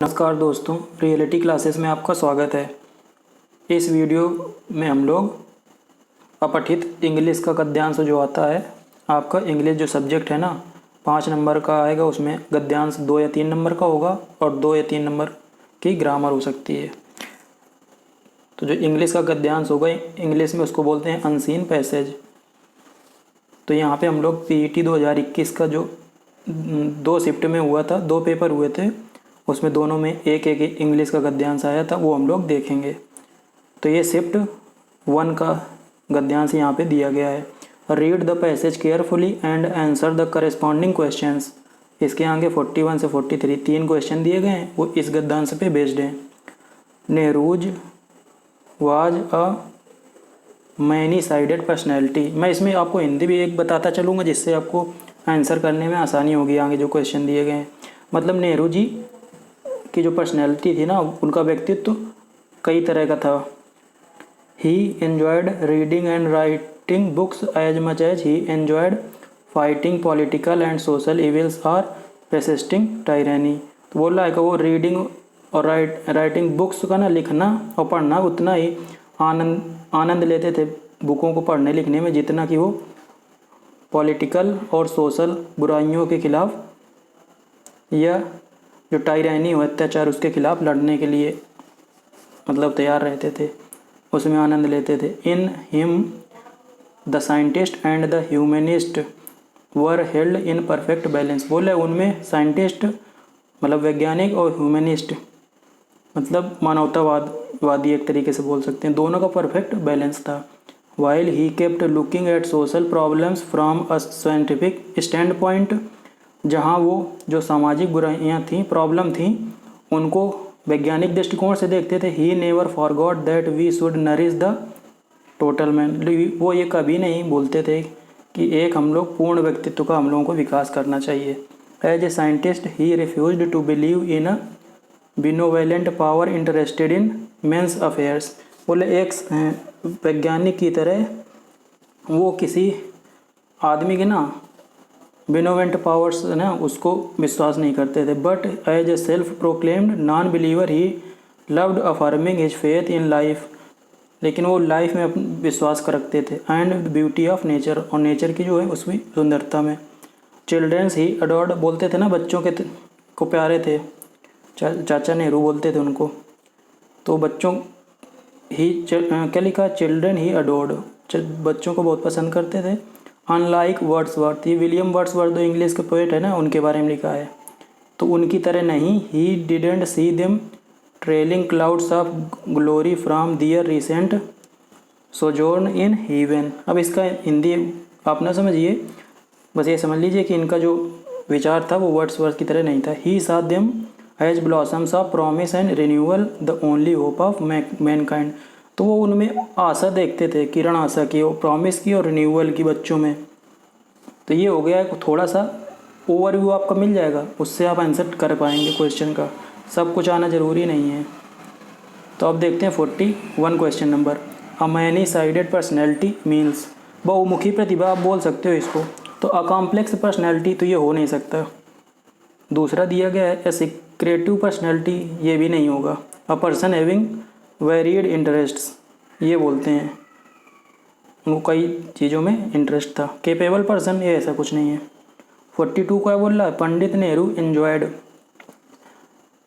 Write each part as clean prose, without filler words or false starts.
नमस्कार दोस्तों, reality classes में आपका स्वागत है। इस वीडियो में हम लोग अपठित इंग्लिश का गद्यांश जो आता है, आपका इंग्लिश जो सब्जेक्ट है ना 5 नंबर का आएगा, उसमें गद्यांश 2 या 3 नंबर का होगा और 2 या 3 नंबर की ग्रामर हो सकती है। तो जो इंग्लिश का गद्यांश होगा इंग्लिश में उसको बोलते हैं अनसीन पैसेज। तो यहाँ पे हम लोग पीईटी 2021 का जो 2 शिफ्ट में हुआ था, 2 पेपर हुए थे, उसमें दोनों में एक एक इंग्लिश का गद्यांश आया था, वो हम लोग देखेंगे। तो ये शिफ्ट 1 का गद्यांश यहाँ पे दिया गया है। Read the passage carefully and answer the corresponding questions. इसके आगे 41 से 43 3 क्वेश्चन दिए गए हैं, वो इस गद्यांश पे बेस्ड हैं। Nehru's was a many sided personality. मैं इसमें आपको हिंदी भी एक बताता चलूँगा, जिससे आपको आंसर करने में आसानी होगी आगे जो क्वेश्चन दिए गए हैं। मतलब नेहरू जी की जो पर्सनैलिटी थी ना, उनका व्यक्तित्व कई तरह का था। He enjoyed reading and writing books as much as he enjoyed fighting political and social evils or resisting tyranny. तो बोल रहा है कि वो रीडिंग और राइटिंग बुक्स का ना, लिखना और पढ़ना उतना ही आनंद लेते थे बुकों को पढ़ने लिखने में, जितना कि वो पॉलिटिकल और सोशल बुराइयों के खिलाफ या जो टायरानी हो अत्याचार उसके खिलाफ लड़ने के लिए मतलब तैयार रहते थे, उसमें आनंद लेते थे। In him the scientist and the humanist were held in perfect balance. बोले उनमें साइंटिस्ट मतलब वैज्ञानिक और ह्यूमनिस्ट मतलब मानवतावादी एक तरीके से बोल सकते हैं, दोनों का परफेक्ट बैलेंस था। While he kept looking at social problems from a scientific stand point. जहाँ वो जो सामाजिक बुराइयाँ थीं, प्रॉब्लम थीं, उनको वैज्ञानिक दृष्टिकोण से देखते थे। He never forgot that we should nourish the total man. वो ये कभी नहीं बोलते थे कि एक हम लोग पूर्ण व्यक्तित्व का हम लोगों को विकास करना चाहिए। As a scientist he refused to believe in a benevolent power interested in men's affairs. बोले एक वैज्ञानिक की तरह वो किसी आदमी के ना बिनोवेंट पावर्स ना उसको विश्वास नहीं करते थे। But as a self proclaimed non believer he loved affirming his faith in life. लेकिन वो लाइफ में विश्वास रखते थे। एंड ब्यूटी ऑफ नेचर, और नेचर की जो है उसमें सुंदरता में। चिल्ड्रेंस ही अडोर्ड, बोलते थे ना बच्चों के को प्यारे थे, चाचा नेहरू बोलते थे उनको। तो बच्चों ही क्या लिखा, चिल्ड्रन ही अडोर्ड, बच्चों को बहुत पसंद करते थे। अनलाइक वर्ड्सवर्थ, ये विलियम वर्ड्सवर्थ जो इंग्लिश के पोएट है ना, उनके बारे में लिखा है। तो उनकी तरह नहीं, he didn't see them trailing clouds of glory from their recent sojourn in heaven. अब इसका हिंदी आप ना समझिए, बस ये समझ लीजिए कि इनका जो विचार था वो वर्ड्सवर्थ की तरह नहीं था। He saw them as blossoms of promise and renewal the only hope of mankind. तो वो उनमें आशा देखते थे, किरण आशा की, वो प्रॉमिस की और रिन्यूअल की बच्चों में। तो ये हो गया है, थोड़ा सा ओवरव्यू आपका मिल जाएगा, उससे आप आंसर कर पाएंगे क्वेश्चन का। सब कुछ आना ज़रूरी नहीं है। तो अब देखते हैं 41 question number. A many sided personality means, बहुमुखी प्रतिभा आप बोल सकते हो इसको। तो अ कॉम्प्लेक्स पर्सनैलिटी तो ये हो नहीं सकता। दूसरा दिया गया है ए सीक्रेटिव पर्सनैलिटी, ये भी नहीं होगा। A person having varied interests, ये बोलते हैं उनको कई चीज़ों में इंटरेस्ट था। केपेबल पर्सन, ये ऐसा कुछ नहीं है। 42 क्या बोल रहा है, Pandit Nehru enjoyed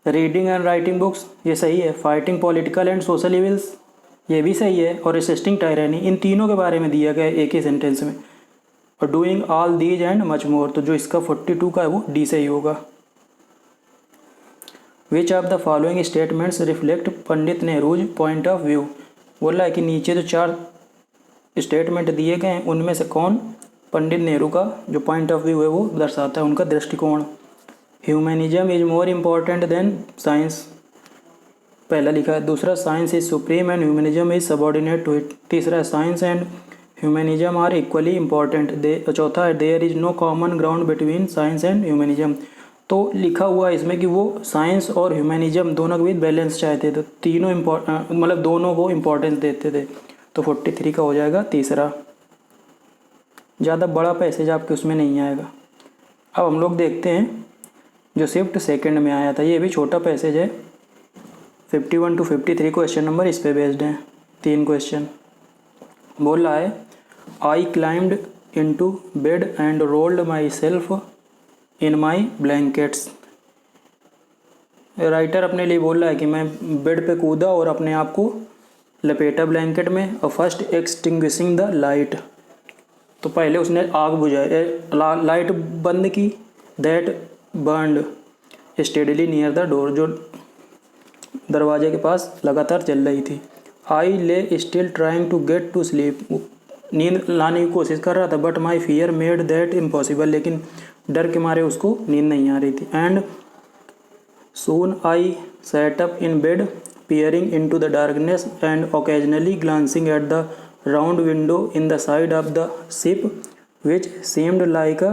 reading and writing books, ये सही है। Fighting political and social evils, ये भी सही है। और रेसिस्टिंग टायरेनी, इन तीनों के बारे में दिया गया है एक ही सेंटेंस में। और doing all these and much more, तो जो इसका 42 का है वो डी सही होगा। Which of the following statements reflect Pandit Nehru's point of view. बोला है कि नीचे जो 4 स्टेटमेंट दिए गए हैं उनमें से कौन पंडित नेहरू का जो पॉइंट ऑफ व्यू है वो दर्शाता है, उनका दृष्टिकोण। Humanism is more important than science, पहला लिखा है। दूसरा, science is supreme and humanism is subordinate to it. तीसरा, science and humanism are equally important. चौथा है, there is no common ground between science and humanism. तो लिखा हुआ है इसमें कि वो साइंस और ह्यूमनिज्म दोनों के बीच बैलेंस चाहते थे, तीनों मतलब दोनों को इम्पोर्टेंस देते थे। तो 43 का हो जाएगा तीसरा। ज़्यादा बड़ा पैसेज आपके उसमें नहीं आएगा। अब हम लोग देखते हैं जो शिफ्ट सेकंड में आया था। ये भी छोटा पैसेज है। 51 to 53 क्वेश्चन नंबर इस पे बेस्ड हैं। 3 क्वेश्चन बोल रहा है आई climbed into bed and rolled my self in my blankets. Writer अपने लिए बोल रहा है कि मैं बेड पे कूदा और अपने आप को लपेटा ब्लैंकेट में। और फर्स्ट एक्सटिंग्विशिंग द लाइट, तो पहले उसने आग बुझाई, लाइट बंद की। That burned steadily near the door, जो दरवाजे के पास लगातार चल रही थी। I lay still trying to get to sleep, नींद लाने की कोशिश कर रहा था। But my fear made that impossible, लेकिन डर के मारे उसको नींद नहीं आ रही थी। And soon I sat up in bed peering into the darkness and occasionally glancing at the round window in the side of the ship which seemed like a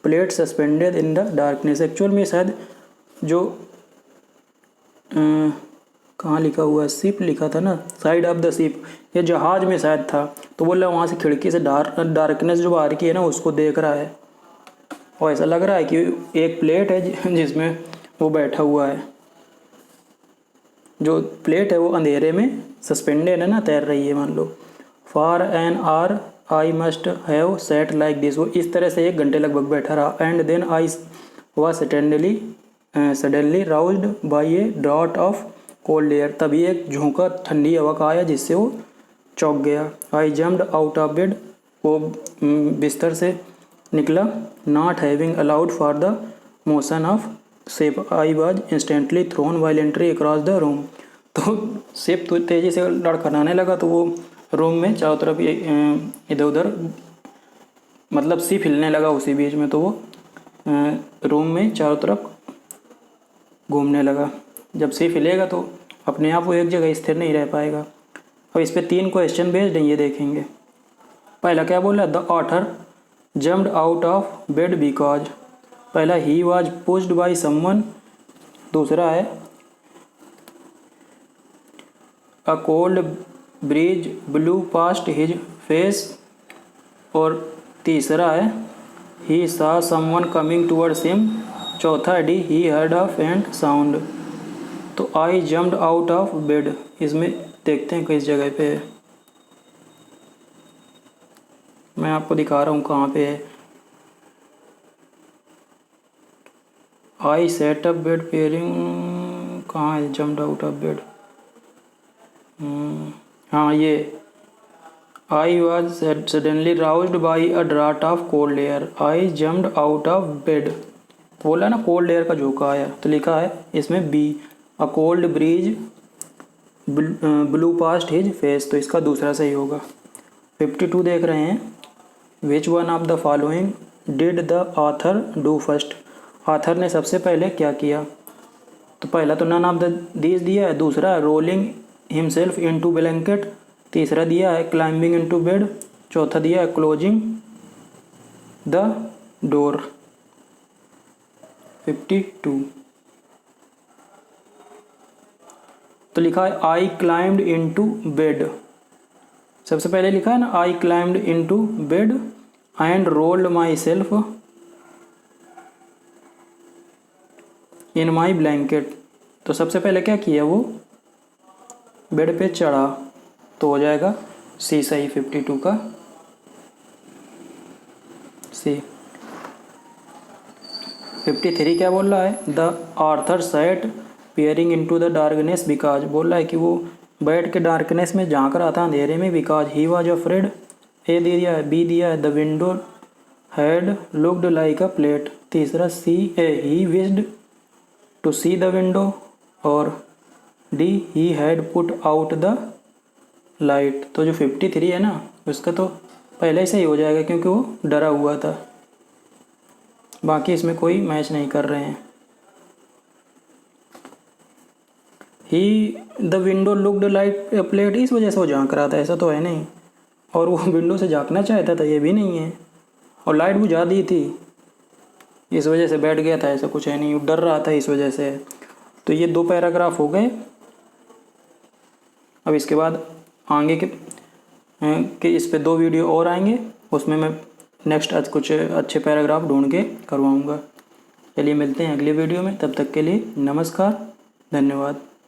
plate suspended in the darkness। Actual में शायद जो कहाँ लिखा हुआ है, ship लिखा था ना, साइड ऑफ द शिप, ये जहाज में शायद था। तो बोल रहा है वहाँ से खिड़की से डार्कनेस जो बाहर की है ना उसको देख रहा है, और ऐसा लग रहा है कि एक प्लेट है जिसमें वो बैठा हुआ है। जो प्लेट है वो अंधेरे में सस्पेंडेड है ना, तैर रही है मान लो। For an hour I must have sat like this, वो इस तरह से 1 घंटे लगभग बैठा रहा। And then I was suddenly roused by a draught of cold air, तभी एक झोंका ठंडी हवा का आया जिससे वो चौंक गया। I jumped out of bed, वो बिस्तर से निकला। Not having allowed for the motion of ship I was instantly thrown violently across the room. तो शिप तो तेज़ी से लड़खड़ाने लगा, तो वो रूम में चारों तरफ इधर उधर, मतलब शिप हिलने लगा उसी बीच में, तो वो रूम में चारों तरफ घूमने लगा। जब शिप हिलेगा तो अपने आप वो एक जगह स्थिर नहीं रह पाएगा। अब इस पर 3 क्वेश्चन बेस्ड हैं, ये देखेंगे। पहला क्या बोला, the author jumped out of bed because, पहला he was pushed by someone, दूसरा है a cold breeze blew past his face, और तीसरा है he saw someone coming towards him, चौथा D he heard a faint sound. तो I jumped out of bed, इसमें देखते हैं किस जगह पे है। मैं आपको दिखा रहा हूँ कहाँ पे है। I sat up bed peering, कहाँ है जम्प्ड आउट ऑफ बेड, हाँ ये I was suddenly roused by a draught of cold air, I jumped out of bed. बोला ना कोल्ड एयर का झोंका आया, तो लिखा है इसमें B, a cold breeze blew past his face, तो इसका दूसरा सही होगा। 52 देख रहे हैं। Which one of the following did the author do first, author ने सबसे पहले क्या किया। तो पहला तो नन ऑफ द दीज दिया है, दूसरा रोलिंग हिमसेल्फ इनटू ब्लैंकेट, तीसरा दिया है क्लाइंबिंग इनटू बेड, चौथा दिया है क्लोजिंग द डोर। 52 तो लिखा है आई क्लाइम्ड इनटू बेड, सबसे पहले लिखा है ना आई climbed into bed and rolled my self in my blanket. तो सबसे पहले क्या किया, वो बेड पे चढ़ा, तो हो जाएगा सी सही 52 का सी। 53 क्या बोल रहा है, the Arthur set peering into the darkness because, बोल रहा है कि वो बैठ के डार्कनेस में झांक रहा था अंधेरे में। Because he was afraid, A दिया है, बी दिया है the window had looked like a plate, तीसरा C he wished to see the window, और D he had put out the light. तो जो 53 है ना उसका तो पहले ही सही हो जाएगा क्योंकि वो डरा हुआ था, बाकी इसमें कोई मैच नहीं कर रहे हैं। He the window looked like a plate, इस वजह से वो झांक रहा था, ऐसा तो है नहीं। और वो विंडो से झांकना चाहता था, ये भी नहीं है। और लाइट बुझा दी थी, इस वजह से बैठ गया था, ऐसा कुछ है नहीं, डर रहा था इस वजह से। तो ये 2 पैराग्राफ हो गए। अब इसके बाद आगे के इस पे 2 वीडियो और आएंगे, उसमें मैं नेक्स्ट कुछ अच्छे पैराग्राफ ढूंढ के करवाऊँगा। चलिए मिलते हैं अगले वीडियो में, तब तक के लिए नमस्कार, धन्यवाद।